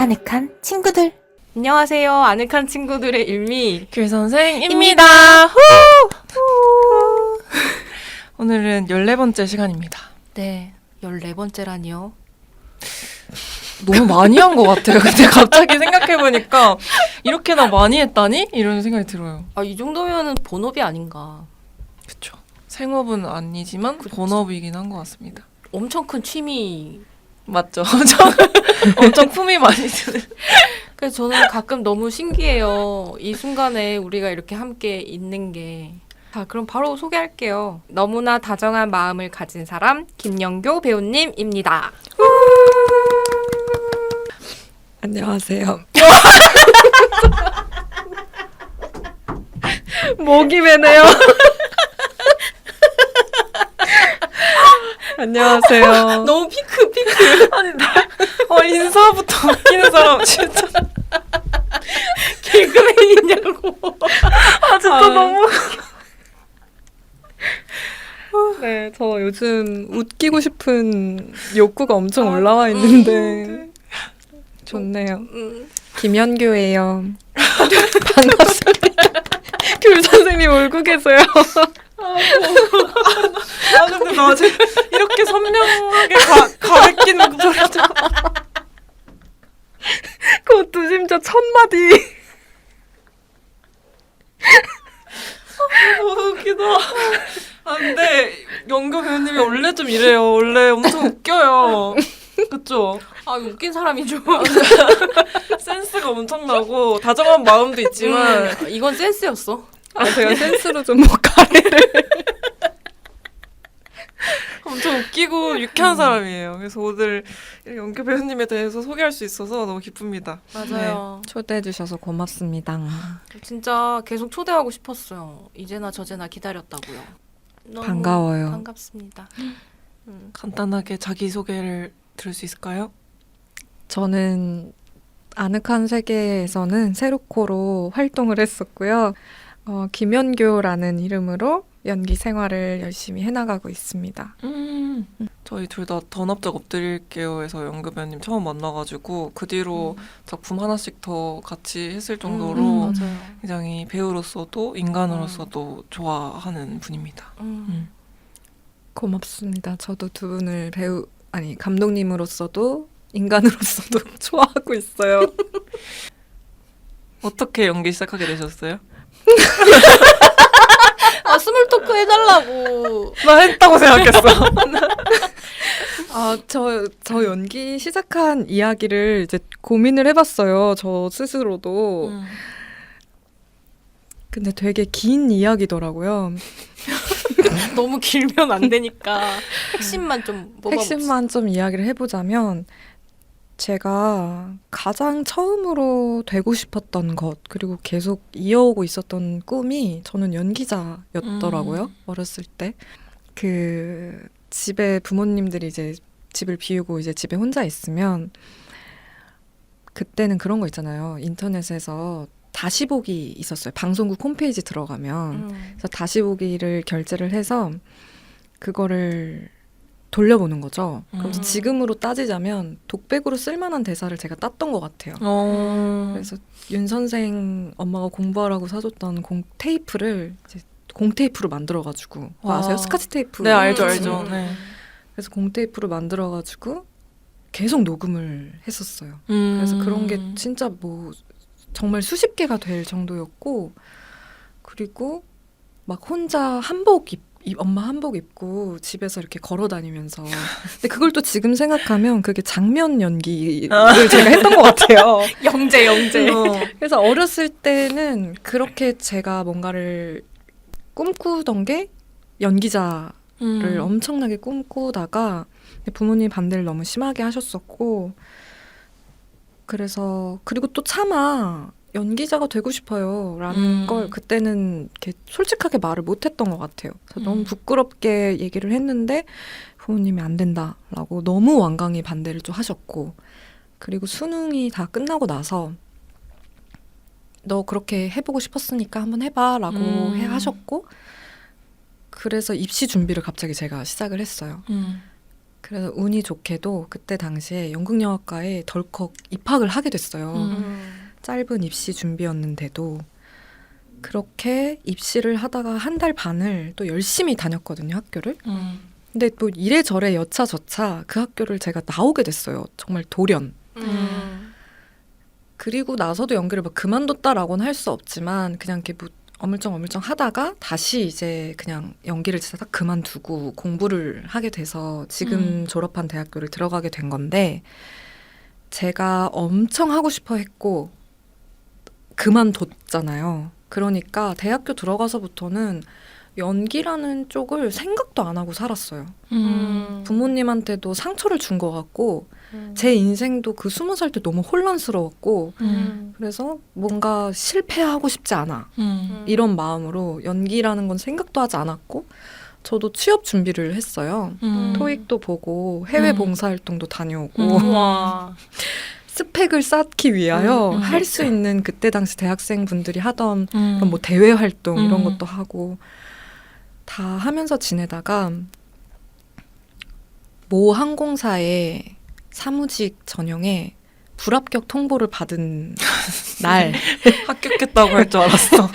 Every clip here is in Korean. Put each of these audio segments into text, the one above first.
아늑한 친구들. 안녕하세요. 아늑한 친구들의 일미 귤 선생입니다. 오늘은 14번째 시간입니다. 네, 14번째라니요. 너무 많이 한 것 같아요. 근데 갑자기 생각해보니까 이렇게나 많이 했다니? 이런 생각이 들어요. 이 정도면은 본업이 아닌가. 그쵸. 생업은 아니지만 본업이긴 한 것 같습니다. 엄청 큰 취미. 맞죠? 엄청 품이 많이 드는. 그래서 저는 가끔 너무 신기해요. 이 순간에 우리가 이렇게 함께 있는 게. 자, 그럼 바로 소개할게요. 너무나 다정한 마음을 가진 사람, 김영교 배우님입니다. 안녕하세요. 목이 메네요. 안녕하세요. 너무 피크. 아니, 인사부터 웃기는 사람 진짜. 개그맨이냐고. 진짜 너무. 네, 저 요즘 웃기고 싶은 욕구가 엄청 올라와 있는데 좋네요. 김현규예요. 반갑습니다. 귤 선생님 울고 계세요. 근데 나 아직 이렇게 선명하게 가리킨 목소리죠. 그것도 심지어 첫 마디. 웃기다. 근데 영교 배우님이 원래 좀 이래요. 원래 엄청 웃겨요. 그쵸? 웃긴 사람이죠. 센스가 엄청나고 다정한 마음도 있지만 이건 센스였어. 제가 센스로 좀 못 가리를. 엄청 웃기고 유쾌한 사람이에요. 그래서 오늘 영교 배우님에 대해서 소개할 수 있어서 너무 기쁩니다. 맞아요. 초대해 주셔서 고맙습니다. 진짜 계속 초대하고 싶었어요. 이제나 저제나 기다렸다고요. 너무 반가워요. 반갑습니다. 간단하게 자기소개를 들을 수 있을까요? 저는 아늑한 세계에서는 세로코로 활동을 했었고요. 김연교라는 이름으로 연기 생활을 열심히 해나가고 있습니다. 저희 둘 다 던업작 엎드릴게요 해서 영교 배우님 처음 만나가지고 그 뒤로 작품 하나씩 더 같이 했을 정도로 맞아요. 굉장히 배우로서도 인간으로서도 좋아하는 분입니다. 고맙습니다. 저도 두 분을 감독님으로서도 인간으로서도 좋아하고 있어요. 어떻게 연기 시작하게 되셨어요? 스몰 토크 해달라고. 나 했다고 생각했어. 저 연기 시작한 이야기를 이제 고민을 해봤어요. 저 스스로도. 근데 되게 긴 이야기더라고요. 너무 길면 안 되니까 핵심만 좀 뽑아봅시다. 핵심만 좀 이야기를 해보자면 제가 가장 처음으로 되고 싶었던 것 그리고 계속 이어오고 있었던 꿈이 저는 연기자였더라고요. 어렸을 때. 집에 부모님들이 이제 집을 비우고 이제 집에 혼자 있으면 그때는 그런 거 있잖아요. 인터넷에서 다시 보기 있었어요. 방송국 홈페이지 들어가면. 그래서 다시 보기를 결제를 해서 그거를 돌려보는 거죠. 그래서 지금으로 따지자면 독백으로 쓸만한 대사를 제가 땄던 것 같아요. 그래서 윤 선생 엄마가 공부하라고 사줬던 테이프를 이제 공테이프로 만들어가지고 아세요? 스카치 테이프. 네, 알죠. 네. 그래서 공테이프로 만들어가지고 계속 녹음을 했었어요. 그래서 그런 게 진짜 뭐 정말 수십 개가 될 정도였고, 그리고 막 혼자 엄마 한복 입고 집에서 이렇게 걸어 다니면서. 근데 그걸 또 지금 생각하면 그게 장면 연기를 제가 했던 것 같아요. 영재. 그래서 어렸을 때는 그렇게 제가 뭔가를 꿈꾸던 게 연기자를 엄청나게 꿈꾸다가 부모님이 반대를 너무 심하게 하셨었고, 그리고 또 차마 연기자가 되고 싶어요 라는 걸 그때는 이렇게 솔직하게 말을 못했던 것 같아요. 그래서 너무 부끄럽게 얘기를 했는데 부모님이 안 된다라고 너무 완강히 반대를 좀 하셨고, 그리고 수능이 다 끝나고 나서 너 그렇게 해보고 싶었으니까 한번 해봐 라고 하셨고, 그래서 입시 준비를 갑자기 제가 시작을 했어요. 그래서 운이 좋게도 그때 당시에 연극영화과에 덜컥 입학을 하게 됐어요. 짧은 입시 준비였는데도 그렇게 입시를 하다가 한 달 반을 또 열심히 다녔거든요, 학교를. 근데 또 이래저래 여차저차 그 학교를 제가 나오게 됐어요. 정말 돌연. 그리고 나서도 연기를 막 그만뒀다라고는 할 수 없지만 그냥 이렇게 뭐 어물쩡 하다가 다시 이제 그냥 연기를 진짜 딱 그만두고 공부를 하게 돼서 지금 졸업한 대학교를 들어가게 된 건데 제가 엄청 하고 싶어 했고 그만뒀잖아요. 그러니까 대학교 들어가서부터는 연기라는 쪽을 생각도 안 하고 살았어요. 부모님한테도 상처를 준 것 같고 제 인생도 그 20살 때 너무 혼란스러웠고 그래서 뭔가 실패하고 싶지 않아. 이런 마음으로 연기라는 건 생각도 하지 않았고 저도 취업 준비를 했어요. 토익도 보고 해외 봉사활동도 다녀오고 와. 스펙을 쌓기 위하여 할 수 있는 그때 당시 대학생분들이 하던 그런 뭐 대외 활동 이런 것도 하고 다 하면서 지내다가 모 항공사의 사무직 전형에 불합격 통보를 받은 날 합격했다고 할 줄 알았어.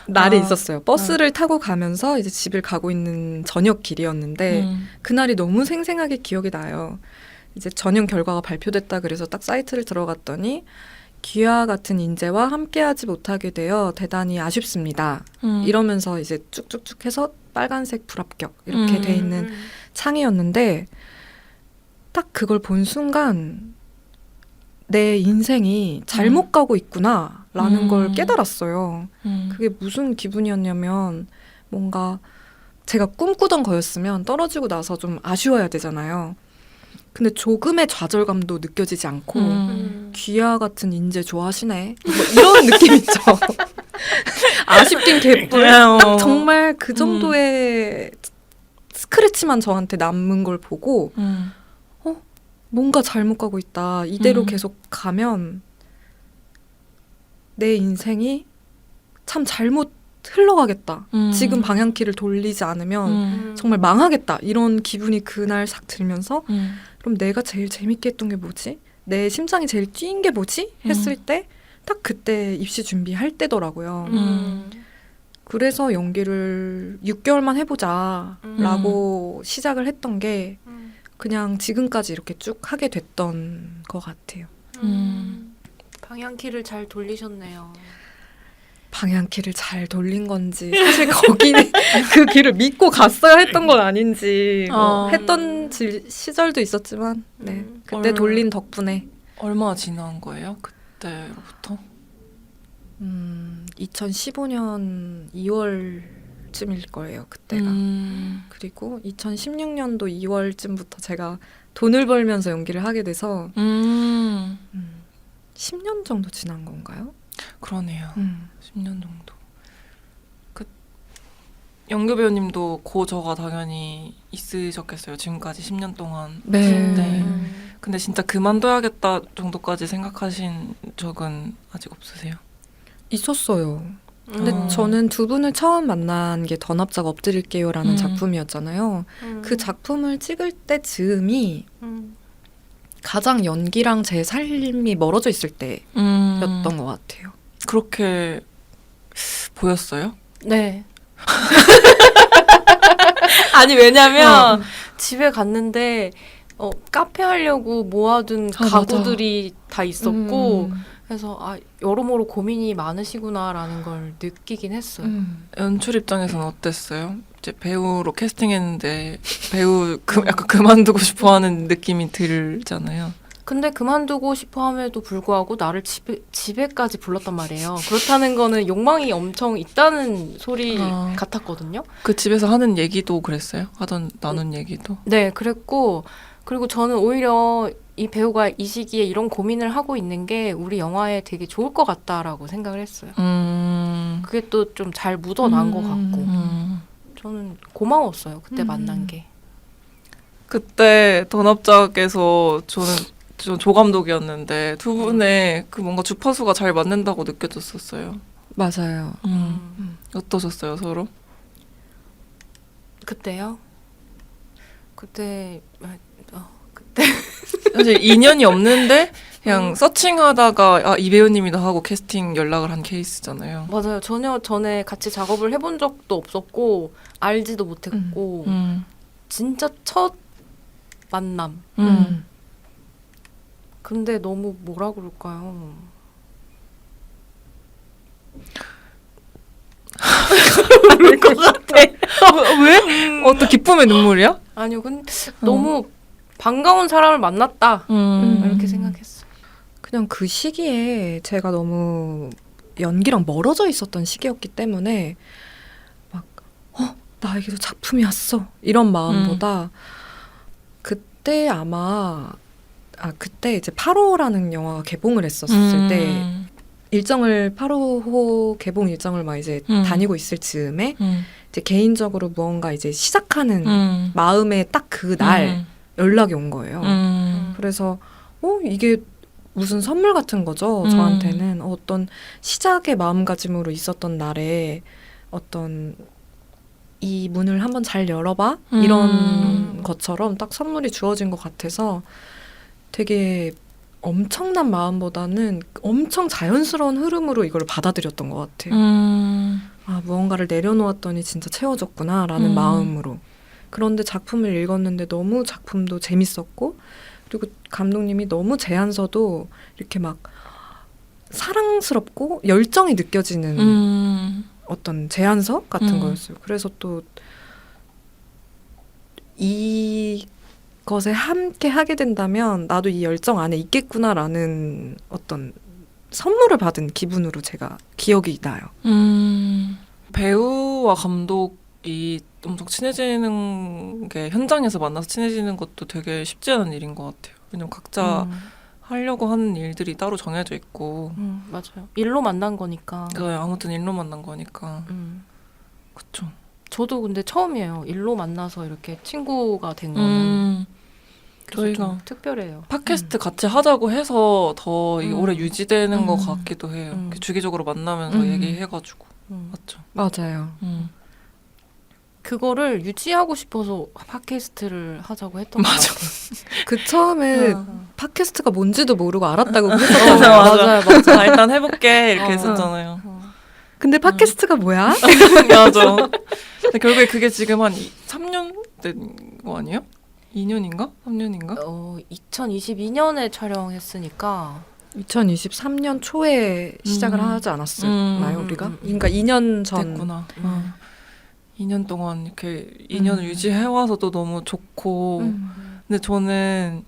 날이 있었어요. 버스를 타고 가면서 이제 집을 가고 있는 저녁 길이었는데 그날이 너무 생생하게 기억이 나요. 이제 전형 결과가 발표됐다 그래서 딱 사이트를 들어갔더니 귀와 같은 인재와 함께하지 못하게 되어 대단히 아쉽습니다. 이러면서 이제 쭉쭉쭉 해서 빨간색 불합격 이렇게 돼 있는 창이었는데 딱 그걸 본 순간 내 인생이 잘못 가고 있구나라는 걸 깨달았어요. 그게 무슨 기분이었냐면 뭔가 제가 꿈꾸던 거였으면 떨어지고 나서 좀 아쉬워야 되잖아요. 근데 조금의 좌절감도 느껴지지 않고 귀하 같은 인재 좋아하시네 뭐 이런 느낌 있죠. 아쉽긴 개뿔. 딱 정말 그 정도의 스크래치만 저한테 남은 걸 보고 뭔가 잘못 가고 있다. 이대로 계속 가면 내 인생이 참 잘못 흘러가겠다. 지금 방향키를 돌리지 않으면 정말 망하겠다. 이런 기분이 그날 싹 들면서 그럼 내가 제일 재밌게 했던 게 뭐지? 내 심장이 제일 뛰인 게 뭐지? 했을 때 딱 그때 입시 준비할 때더라고요. 그래서 연기를 6개월만 해보자 라고 시작을 했던 게 그냥 지금까지 이렇게 쭉 하게 됐던 것 같아요. 방향키를 잘 돌리셨네요. 방향키를 잘 돌린 건지 사실 거기는 그 길을 믿고 갔어야 했던 건 아닌지 뭐 했던 시절도 있었지만 네 그때 돌린 덕분에 얼마 지난 거예요? 그때로부터? 2015년 2월쯤일 거예요. 그때가. 그리고 2016년도 2월쯤부터 제가 돈을 벌면서 연기를 하게 돼서 10년 정도 지난 건가요? 그러네요. 10년 정도. 연규 배우님도 고저가 당연히 있으셨겠어요. 지금까지 10년 동안. 네. 근데 진짜 그만둬야겠다 정도까지 생각하신 적은 아직 없으세요? 있었어요. 근데 저는 두 분을 처음 만난 게 더 납작 엎드릴게요라는 작품이었잖아요. 그 작품을 찍을 때 즈음이 가장 연기랑 제 삶이 멀어져 있을 때였던 것 같아요. 그렇게 보였어요? 네. 아니 왜냐면 집에 갔는데 카페 하려고 모아둔 가구들이 다 있었고 그래서 여러모로 고민이 많으시구나라는 걸 느끼긴 했어요. 연출 입장에서는 어땠어요? 이제 배우로 캐스팅했는데 배우 약간 그만두고 싶어하는 느낌이 들잖아요. 근데 그만두고 싶어 함에도 불구하고 나를 집에까지 불렀단 말이에요. 그렇다는 거는 욕망이 엄청 있다는 소리 같았거든요. 그 집에서 하는 얘기도 그랬어요? 나눈 얘기도? 네, 그랬고 그리고 저는 오히려 이 배우가 이 시기에 이런 고민을 하고 있는 게 우리 영화에 되게 좋을 것 같다라고 생각을 했어요. 그게 또 좀 잘 묻어난 것 같고 저는 고마웠어요. 그때 만난 게. 그때 더납작에서 저는 조감독이었는데 두 분의 그 뭔가 주파수가 잘 맞는다고 느껴졌었어요. 맞아요. 어떠셨어요, 서로? 그때요? 그때 사실 인연이 없는데 그냥 서칭하다가 이 배우님이다 하고 캐스팅 연락을 한 케이스잖아요. 맞아요. 전혀 전에 같이 작업을 해본 적도 없었고 알지도 못했고 진짜 첫 만남. 근데 너무 뭐라 그럴까요? 울것 같아. 왜? 또 기쁨의 눈물이야? 아니요, 근데 너무 반가운 사람을 만났다. 이렇게 생각했어요. 그냥 그 시기에 제가 너무 연기랑 멀어져 있었던 시기였기 때문에 막 나에게도 작품이 왔어 이런 마음보다 그때 아마 그때 이제 8호라는 영화가 개봉을 했었을 때 일정을 8호 개봉 일정을 막 이제 다니고 있을 즈음에 이제 개인적으로 무언가 이제 시작하는 마음에 딱 그 날 연락이 온 거예요. 그래서 이게 무슨 선물 같은 거죠. 저한테는 어떤 시작의 마음가짐으로 있었던 날에 어떤 이 문을 한번 잘 열어봐 이런 것처럼 딱 선물이 주어진 것 같아서 되게 엄청난 마음보다는 엄청 자연스러운 흐름으로 이걸 받아들였던 것 같아요. 무언가를 내려놓았더니 진짜 채워졌구나라는 마음으로. 그런데 작품을 읽었는데 너무 작품도 재밌었고 그리고 감독님이 너무 제안서도 이렇게 막 사랑스럽고 열정이 느껴지는 어떤 제안서 같은 거였어요. 그래서 또 이것에 함께 하게 된다면 나도 이 열정 안에 있겠구나라는 어떤 선물을 받은 기분으로 제가 기억이 나요. 배우와 감독이 엄청 친해지는 게 현장에서 만나서 친해지는 것도 되게 쉽지 않은 일인 것 같아요. 왜냐면 각자 하려고 하는 일들이 따로 정해져 있고 맞아요. 일로 만난 거니까. 아무튼 일로 만난 거니까. 그쵸. 저도 근데 처음이에요. 일로 만나서 이렇게 친구가 된 거는. 저희가 좀 특별해요. 팟캐스트 같이 하자고 해서 더 이게 오래 유지되는 것 같기도 해요. 이렇게 주기적으로 만나면서 얘기해가지고. 맞죠. 맞아요. 그거를 유지하고 싶어서 팟캐스트를 하자고 했던 것 같아요. 그 처음에 팟캐스트가 뭔지도 모르고 알았다고 맞아요. 일단 해볼게 이렇게 했었잖아요. 근데 팟캐스트가 뭐야? 맞아. 근데 결국에 그게 지금 한 3년 된 거 아니에요? 2년인가? 3년인가? 2022년에 촬영했으니까 2023년 초에 시작을 하지 않았나요, 우리가? 그러니까 2년 전. 됐구나. 2년 동안 이렇게 인연을 유지해와서도 너무 좋고 근데 저는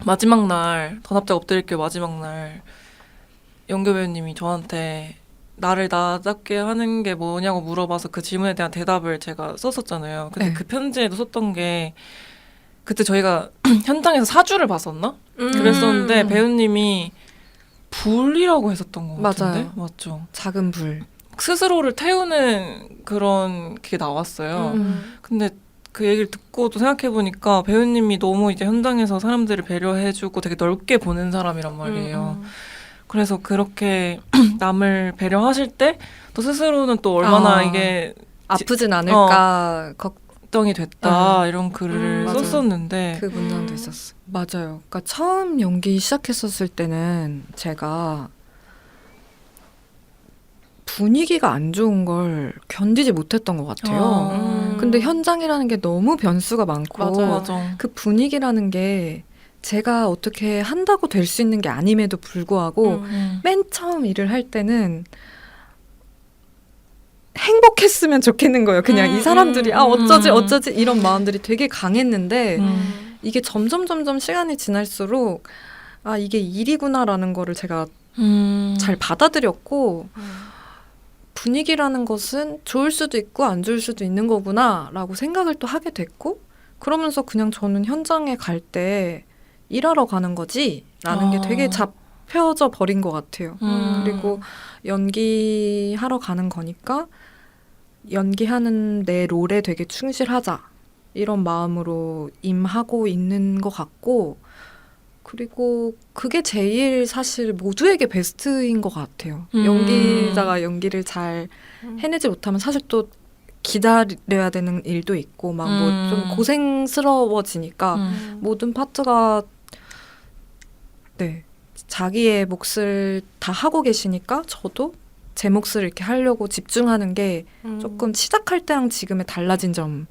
마지막 날 더납작 엎드릴게요 마지막 날 연교 배우님이 저한테 나를 나답게 하는 게 뭐냐고 물어봐서 그 질문에 대한 대답을 제가 썼었잖아요. 근데 네. 그 편지에도 썼던 게 그때 저희가 현장에서 사주를 봤었나? 그랬었는데 배우님이 불이라고 했었던 것 같은데? 맞아요. 맞죠. 작은 불. 스스로를 태우는 그런 게 나왔어요. 근데 그 얘기를 듣고 또 생각해보니까 배우님이 너무 이제 현장에서 사람들을 배려해주고 되게 넓게 보는 사람이란 말이에요. 그래서 그렇게 남을 배려하실 때 또 스스로는 또 얼마나 이게 아프진 않을까 걱정이 됐다 이런 글을 맞아요. 썼었는데 그 문장도 있었어. 맞아요. 그러니까 처음 연기 시작했었을 때는 제가 분위기가 안 좋은 걸 견디지 못했던 것 같아요. 근데 현장이라는 게 너무 변수가 많고 맞아. 그 분위기라는 게 제가 어떻게 한다고 될 수 있는 게 아님에도 불구하고 맨 처음 일을 할 때는 행복했으면 좋겠는 거예요. 그냥 이 사람들이 어쩌지 이런 마음들이 되게 강했는데 이게 점점 시간이 지날수록 이게 일이구나라는 거를 제가 잘 받아들였고 분위기라는 것은 좋을 수도 있고 안 좋을 수도 있는 거구나라고 생각을 또 하게 됐고 그러면서 그냥 저는 현장에 갈 때 일하러 가는 거지라는 게 되게 잡혀져 버린 것 같아요. 그리고 연기하러 가는 거니까 연기하는 내 롤에 되게 충실하자 이런 마음으로 임하고 있는 것 같고 그리고 그게 제일 사실 모두에게 베스트인 것 같아요. 연기자가 연기를 잘 해내지 못하면 사실 또 기다려야 되는 일도 있고 막 뭐 좀 고생스러워지니까 모든 파트가 네 자기의 몫을 다 하고 계시니까 저도 제 몫을 이렇게 하려고 집중하는 게 조금 시작할 때랑 지금의 달라진 점인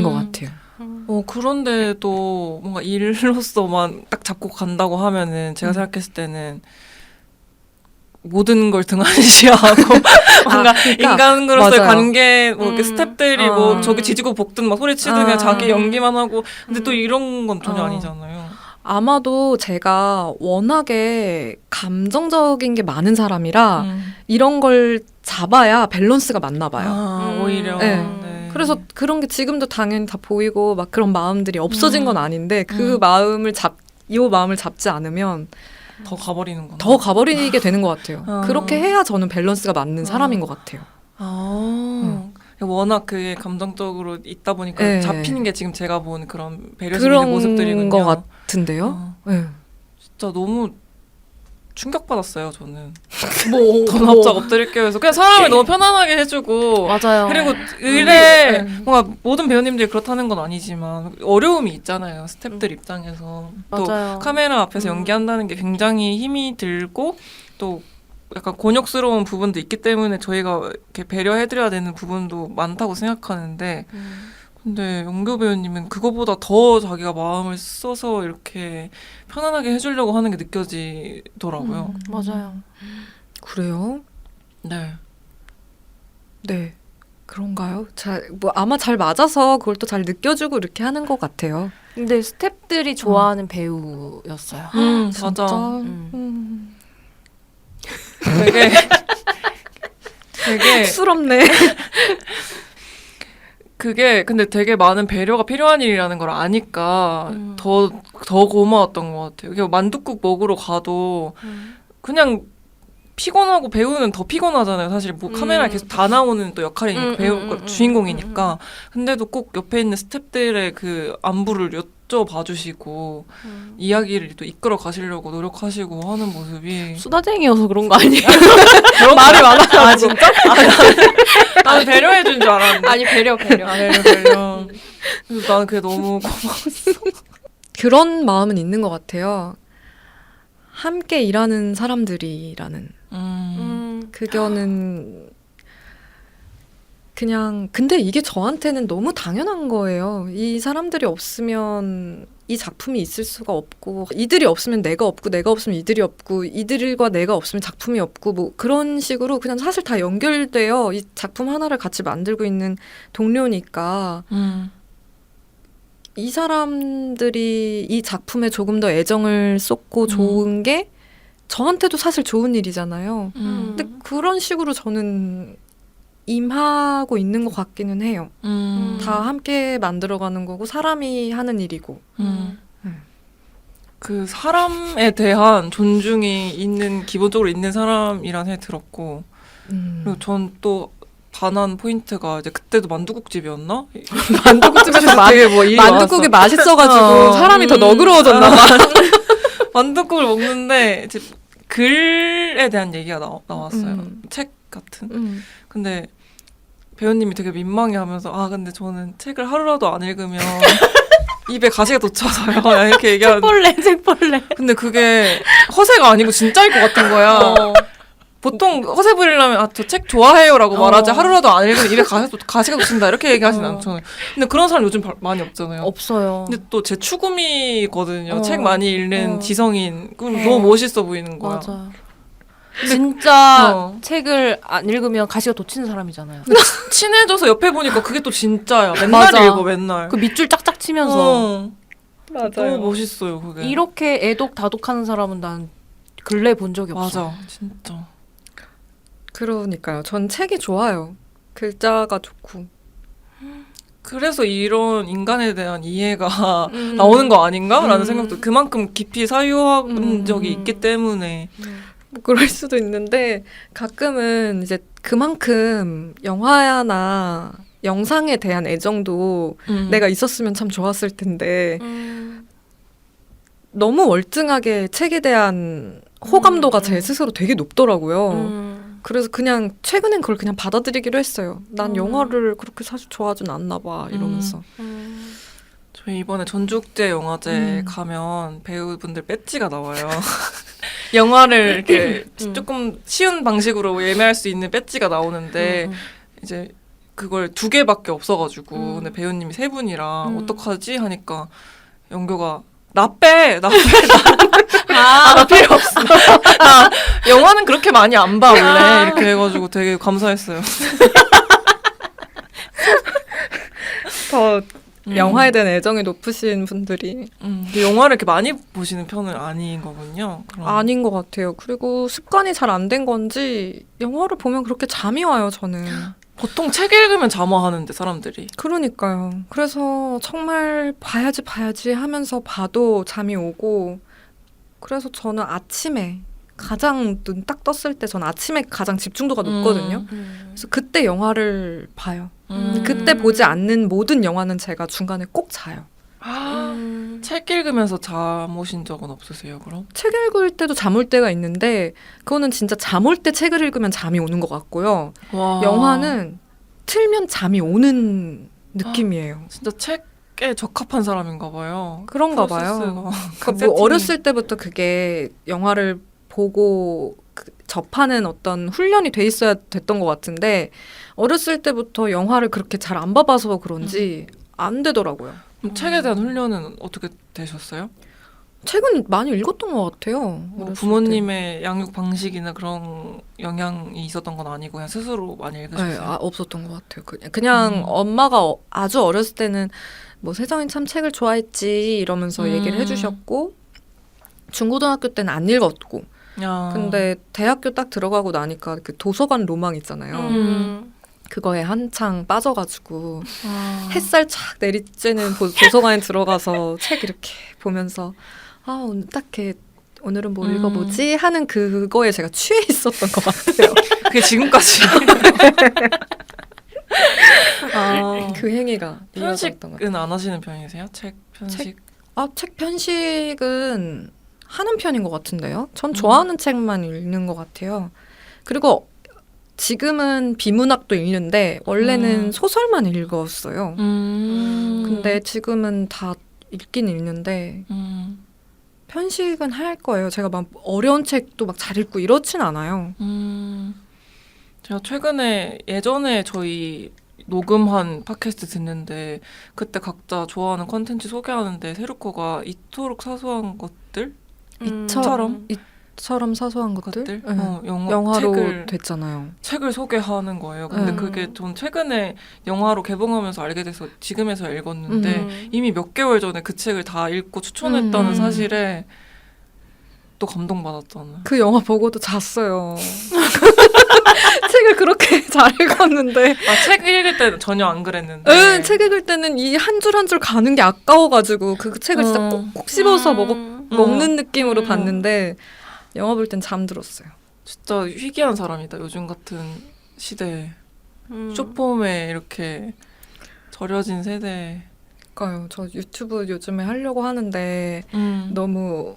것 같아요. 그런데도 뭔가 일로서만 딱 잡고 간다고 하면은 제가 생각했을 때는 모든 걸 등한시하고 뭔가 그러니까, 인간으로서의 맞아요. 관계 뭐 이렇게 스텝들이 뭐 어. 저기 지지고 볶든 막 소리치든 그냥 자기 연기만 하고 근데 또 이런 건 전혀 어. 아니잖아요. 아마도 제가 워낙에 감정적인 게 많은 사람이라 이런 걸 잡아야 밸런스가 맞나 봐요. 오히려. 네. 네. 그래서 그런 게 지금도 당연히 다 보이고 막 그런 마음들이 없어진 건 아닌데 그 마음을 이 마음을 잡지 않으면 더 가버리는구나. 더 가버리게 되는 것 같아요. 어. 그렇게 해야 저는 밸런스가 맞는 사람인 것 같아요. 워낙 그게 감정적으로 있다 보니까 네. 잡히는 게 지금 제가 본 그런 배려심의 모습들이군요. 것 같은데요. 네. 진짜 너무 충격받았어요, 저는. 뭐 납작 엎드릴게요 해서 그냥 사람을 너무 편안하게 해주고 맞아요. 그리고 의뢰 뭔가 모든 배우님들이 그렇다는 건 아니지만 어려움이 있잖아요. 스태프들 입장에서 또 맞아요. 카메라 앞에서 연기한다는 게 굉장히 힘이 들고 또 약간 곤욕스러운 부분도 있기 때문에 저희가 이렇게 배려해드려야 되는 부분도 많다고 생각하는데 근데 영교 배우님은 그거보다 더 자기가 마음을 써서 이렇게 편안하게 해주려고 하는 게 느껴지더라고요. 맞아요. 그래요? 네. 네. 그런가요? 아마 잘 맞아서 그걸 또 잘 느껴주고 이렇게 하는 것 같아요. 근데 스탭들이 좋아하는 배우였어요. 맞아. 되게 쑥스럽네. 그게 근데 되게 많은 배려가 필요한 일이라는 걸 아니까 더 고마웠던 것 같아요. 이게 만둣국 먹으러 가도 그냥 피곤하고 배우는 더 피곤하잖아요. 사실 뭐 카메라에 계속 다 나오는 또 역할이니까 배우가 주인공이니까. 근데도 꼭 옆에 있는 스태프들의 그 안부를 여쭤봐 주시고 이야기를 또 이끌어 가시려고 노력하시고 하는 모습이 수다쟁이여서 그런 거 아니에요? 말이 많아요. 아 진짜? 나는 배려해 준 줄 알았는데. 아니 배려. 배려. 그래서 나는 그게 너무 고마웠어. 그런 마음은 있는 것 같아요. 함께 일하는 사람들이라는. 그거는 그냥 근데 이게 저한테는 너무 당연한 거예요. 이 사람들이 없으면 이 작품이 있을 수가 없고 이들이 없으면 내가 없고 내가 없으면 이들이 없고 이들과 내가 없으면 작품이 없고 뭐 그런 식으로 그냥 사실 다 연결되어 이 작품 하나를 같이 만들고 있는 동료니까 이 사람들이 이 작품에 조금 더 애정을 쏟고 좋은 게 저한테도 사실 좋은 일이잖아요. 근데 그런 식으로 저는 임하고 있는 것 같기는 해요. 다 함께 만들어가는 거고 사람이 하는 일이고. 그 사람에 대한 존중이 기본적으로 있는 사람이란 생각이 들었고 그리고 전 또 반한 포인트가 이제 그때도 만두국집이었나? 만두국집에서 되게 뭐 일이 만두국이 맛있어가지고 사람이 더 너그러워졌나 봐. 만두국을 먹는데 이제 글에 대한 얘기가 나왔어요. 책 같은. 근데 배우님이 되게 민망해하면서 근데 저는 책을 하루라도 안 읽으면 입에 가시가 돋쳐서요. 이렇게 얘기하는데 책벌레. 근데 그게 허세가 아니고 진짜일 것 같은 거야. 보통 허세 부리려면 저 책 좋아해요라고 말하지 하루라도 안 읽으면 입에 가시가 돋친다 이렇게 얘기하진 않죠. 근데 그런 사람 요즘 많이 없잖아요. 없어요. 근데 또 제 추구미거든요. 책 많이 읽는 지성인. 그럼 너무 멋있어 보이는 거야. 맞아. 진짜 책을 안 읽으면 가시가 돋치는 사람이잖아요. 친해져서 옆에 보니까 그게 또 진짜야. 맨날 맞아. 읽어 맨날. 그 밑줄 짝짝 치면서 너무 멋있어요 그게. 이렇게 애독다독하는 사람은 난 근래 본 적이 없어. 맞아 진짜. 그러니까요. 전 책이 좋아요. 글자가 좋고. 그래서 이런 인간에 대한 이해가 나오는 거 아닌가라는 생각도 그만큼 깊이 사유한 적이 있기 때문에 뭐 그럴 수도 있는데 가끔은 이제 그만큼 영화나 영상에 대한 애정도 내가 있었으면 참 좋았을 텐데 너무 월등하게 책에 대한 호감도가 제 스스로 되게 높더라고요. 그래서 그냥 최근엔 그걸 그냥 받아들이기로 했어요. 난 음. 영화를 그렇게 사실 좋아하진 않나 봐 이러면서. 저희 이번에 전주국제 영화제 가면 배우분들 배지가 나와요. 영화를 이렇게 조금 쉬운 방식으로 예매할 수 있는 배지가 나오는데 이제 그걸 2개밖에 없어가지고 근데 배우님이 3분이라 어떡하지 하니까 영교가 나 빼! 나 필요 없어. 나 영화는 그렇게 많이 안 봐, 원래. 이렇게 해가지고 되게 감사했어요. 더 영화에 대한 애정이 높으신 분들이 근데 영화를 이렇게 많이 보시는 편은 아닌 거군요. 그럼. 아닌 것 같아요. 그리고 습관이 잘 안 된 건지 영화를 보면 그렇게 잠이 와요, 저는. 보통 책 읽으면 잠화하는데, 사람들이. 그러니까요. 그래서 정말 봐야지 하면서 봐도 잠이 오고 그래서 저는 아침에 가장 눈 딱 떴을 때 저는 아침에 가장 집중도가 높거든요. 그래서 그때 영화를 봐요. 그때 보지 않는 모든 영화는 제가 중간에 꼭 자요. 책 읽으면서 잠 오신 적은 없으세요, 그럼? 책 읽을 때도 잠 올 때가 있는데 그거는 진짜 잠 올 때 책을 읽으면 잠이 오는 것 같고요. 와. 영화는 틀면 잠이 오는 느낌이에요. 진짜 책에 적합한 사람인가 봐요. 그런가 봐요. 프로세스가. 그러니까 뭐 어렸을 때부터 그게 영화를 보고 접하는 어떤 훈련이 돼 있어야 됐던 것 같은데 어렸을 때부터 영화를 그렇게 잘 안 봐봐서 그런지 안 되더라고요. 그럼 책에 대한 훈련은 어떻게 되셨어요? 책은 많이 읽었던 것 같아요. 뭐 어렸을 부모님의 양육 방식이나 그런 영향이 있었던 건 아니고 그냥 스스로 많이 때. 읽으셨어요? 네, 없었던 것 같아요. 그냥 엄마가 아주 어렸을 때는 뭐 세정이 참 책을 좋아했지 이러면서 얘기를 해주셨고 중고등학교 때는 안 읽었고 근데 대학교 딱 들어가고 나니까 그 도서관 로망 있잖아요. 그거에 한창 빠져가지고 햇살 촥 내리쬐는 도서관에 들어가서 책 이렇게 보면서 오늘 오늘은 뭐 읽어보지 하는 그거에 제가 취해 있었던 것 같아요. 그게 지금까지. 그 행위가 이어졌던 것 같아요. 편식은 안 하시는 편이세요? 책 편식? 책 편식은 하는 편인 것 같은데요. 전 좋아하는 책만 읽는 것 같아요. 그리고 지금은 비문학도 읽는데 원래는 소설만 읽었어요. 근데 지금은 다 읽긴 읽는데 편식은 할 거예요. 제가 막 어려운 책도 막 잘 읽고 이렇진 않아요. 제가 최근에 예전에 저희 녹음한 팟캐스트 듣는데 그때 각자 좋아하는 컨텐츠 소개하는데 세루코가 이토록 사소한 것들? 이처럼 사소한 것들? 네. 영화로 됐잖아요. 책을 소개하는 거예요. 근데 그게 전 최근에 영화로 개봉하면서 알게 돼서 지금에서 읽었는데 이미 몇 개월 전에 그 책을 다 읽고 추천했다는 사실에 또 감동받았잖아요. 그 영화 보고도 잤어요. 책을 그렇게 잘 읽었는데. 책 읽을 때는 전혀 안 그랬는데. 책 읽을 때는 이 한 줄 한 줄 가는 게 아까워가지고 그 책을 진짜 꼭 씹어서 먹는 느낌으로 봤는데 영화 볼 땐 잠들었어요. 진짜 희귀한 사람이다. 요즘 같은 시대에. 숏폼에 이렇게 절여진 세대. 그러니까요. 저 유튜브 요즘에 하려고 하는데 너무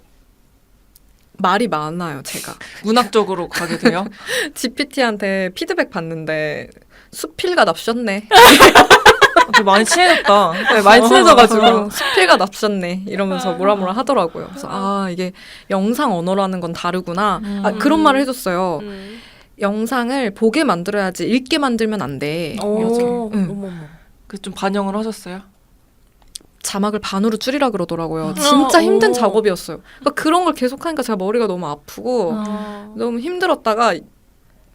말이 많아요, 제가. 문학적으로 가게 돼요? GPT한테 피드백 받는데 수필가 납셨네. 되게 많이 친해졌다. 네, 많이 친해져가지고 수필가 납셨네 이러면서 뭐라 하더라고요. 그래서 이게 영상 언어라는 건 다르구나. 그런 말을 해줬어요. 영상을 보게 만들어야지 읽게 만들면 안 돼. 그 좀 반영을 하셨어요? 자막을 반으로 줄이라 그러더라고요. 진짜 힘든 작업이었어요. 그러니까 그런 걸 계속하니까 제가 머리가 너무 아프고 너무 힘들었다가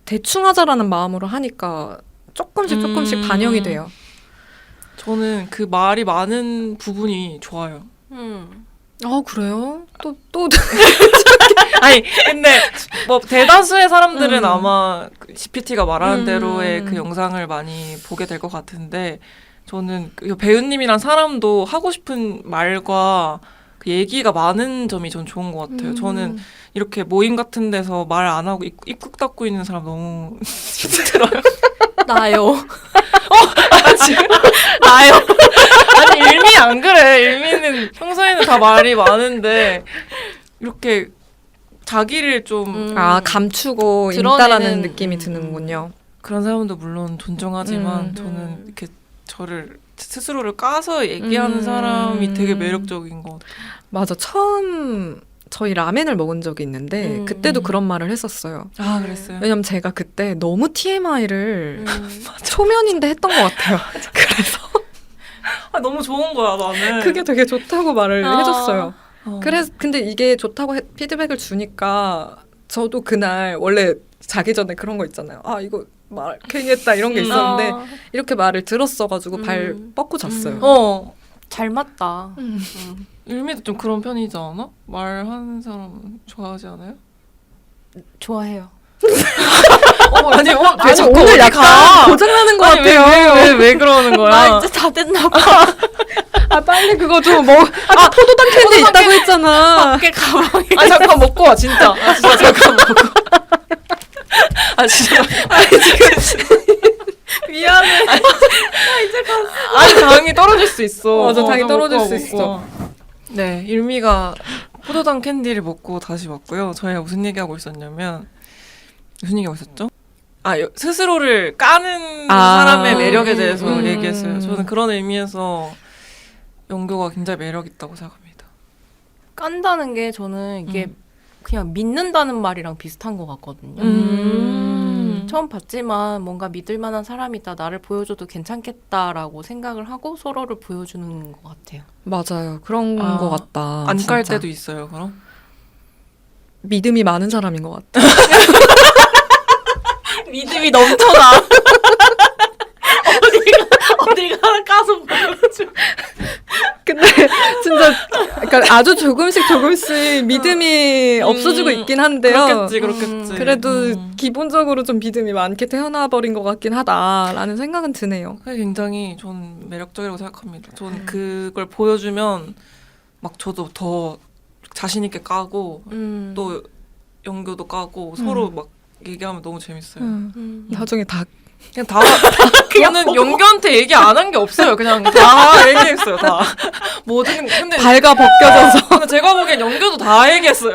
대충 하자라는 마음으로 하니까 조금씩 반영이 돼요. 저는 그 말이 많은 부분이 좋아요. 그래요? 또 아니 근데 뭐 대다수의 사람들은 아마 GPT가 말하는 대로의 그 영상을 많이 보게 될 것 같은데 저는 그 배우님이란 사람도 하고 싶은 말과 그 얘기가 많은 점이 전 좋은 것 같아요. 저는 이렇게 모임 같은 데서 말 안 하고 입국 닫고 있는 사람 너무 힘들어요. 나요. 지금? 나요? 아니 일미 안 그래. 일미는 평소에는 다 말이 많은데 이렇게 자기를 좀 감추고 드러내는, 있다라는 느낌이 드는군요. 그런 사람도 물론 존중하지만 저는 이렇게 저를 스스로를 까서 얘기하는 사람이 되게 매력적인 것 같아요. 맞아. 처음 저희 라멘을 먹은 적이 있는데 그때도 그런 말을 했었어요. 아, 그랬어요? 왜냐면 제가 그때 너무 TMI를 초면인데 했던 것 같아요. 그래서 너무 좋은 거야, 나는. 그게 되게 좋다고 말을 해줬어요. 어. 그래서 근데 이게 좋다고 피드백을 주니까 저도 그날 원래 자기 전에 그런 거 있잖아요. 아 이거 말 괜히 했다 이런 게 있었는데 이렇게 말을 들었어가지고 발 뻗고 잤어요. 잘 맞다. 율미도 좀 그런 편이지 않아? 말하는 사람 좋아하지 않아요? 좋아해요. 아니, 아니 자꾸 오늘 어디 약간 가? 고장나는 것 아니, 같아요. 왜 그러는 거야? 아 이제 다 됐나 봐. 아 빨리 그거 좀 아까 포도당 캔디 있다고 했잖아. 밖에 가방에. 아, 잠깐 먹고 와, 진짜. 아, 진짜 잠깐 먹고. 아, 진짜. 미안해. 아니, 당이 떨어질 수 있어. 맞아, 당이 나 떨어질 먹고 수 와, 있어. 먹고 와. 네, 율미가 포도당 캔디를 먹고 다시 왔고요. 저희가 무슨 얘기하고 있었냐면, 무슨 얘기하고 있었죠? 스스로를 까는 사람의 매력에 대해서 얘기했어요. 저는 그런 의미에서 영교가 굉장히 매력 있다고 생각합니다. 깐다는 게 저는 이게 그냥 믿는다는 말이랑 비슷한 것 같거든요. 처음 봤지만 뭔가 믿을 만한 사람이다. 나를 보여줘도 괜찮겠다라고 생각을 하고 서로를 보여주는 것 같아요. 맞아요. 그런 것 같다. 안 깔 진짜. 때도 있어요, 그럼? 믿음이 많은 사람인 것 같아. 믿음이 넘쳐나. 어딜 가나 까서 보여줘. 근데 진짜 그러니까 아주 조금씩 믿음이 없어지고 있긴 한데요. 그렇겠지. 그래도 기본적으로 좀 믿음이 많게 태어나 버린 것 같긴 하다라는 생각은 드네요. 그게 굉장히 전 매력적이라고 생각합니다. 전 그걸 보여주면 막 저도 더 자신 있게 까고 또 영교도 까고 서로 막 얘기하면 너무 재밌어요. 나중에 다 그냥 다 저는 영교한테 얘기 안 한 게 없어요. 그냥 다 얘기했어요. 다 모든 근데 발가 벗겨져서 근데 제가 보기엔 영교도 다 얘기했어요.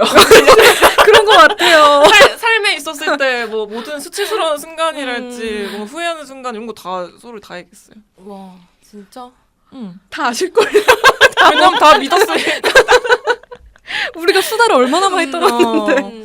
그런 것 같아요. 삶에 있었을 때 뭐 모든 수치스러운 순간이랄지 뭐 후회하는 순간 이런 거 다 서로 다 얘기했어요. 와 진짜? 다 아실 거예요. 왜냐면 다 믿었으니까. 우리가 수다를 얼마나 많이 떨었는데.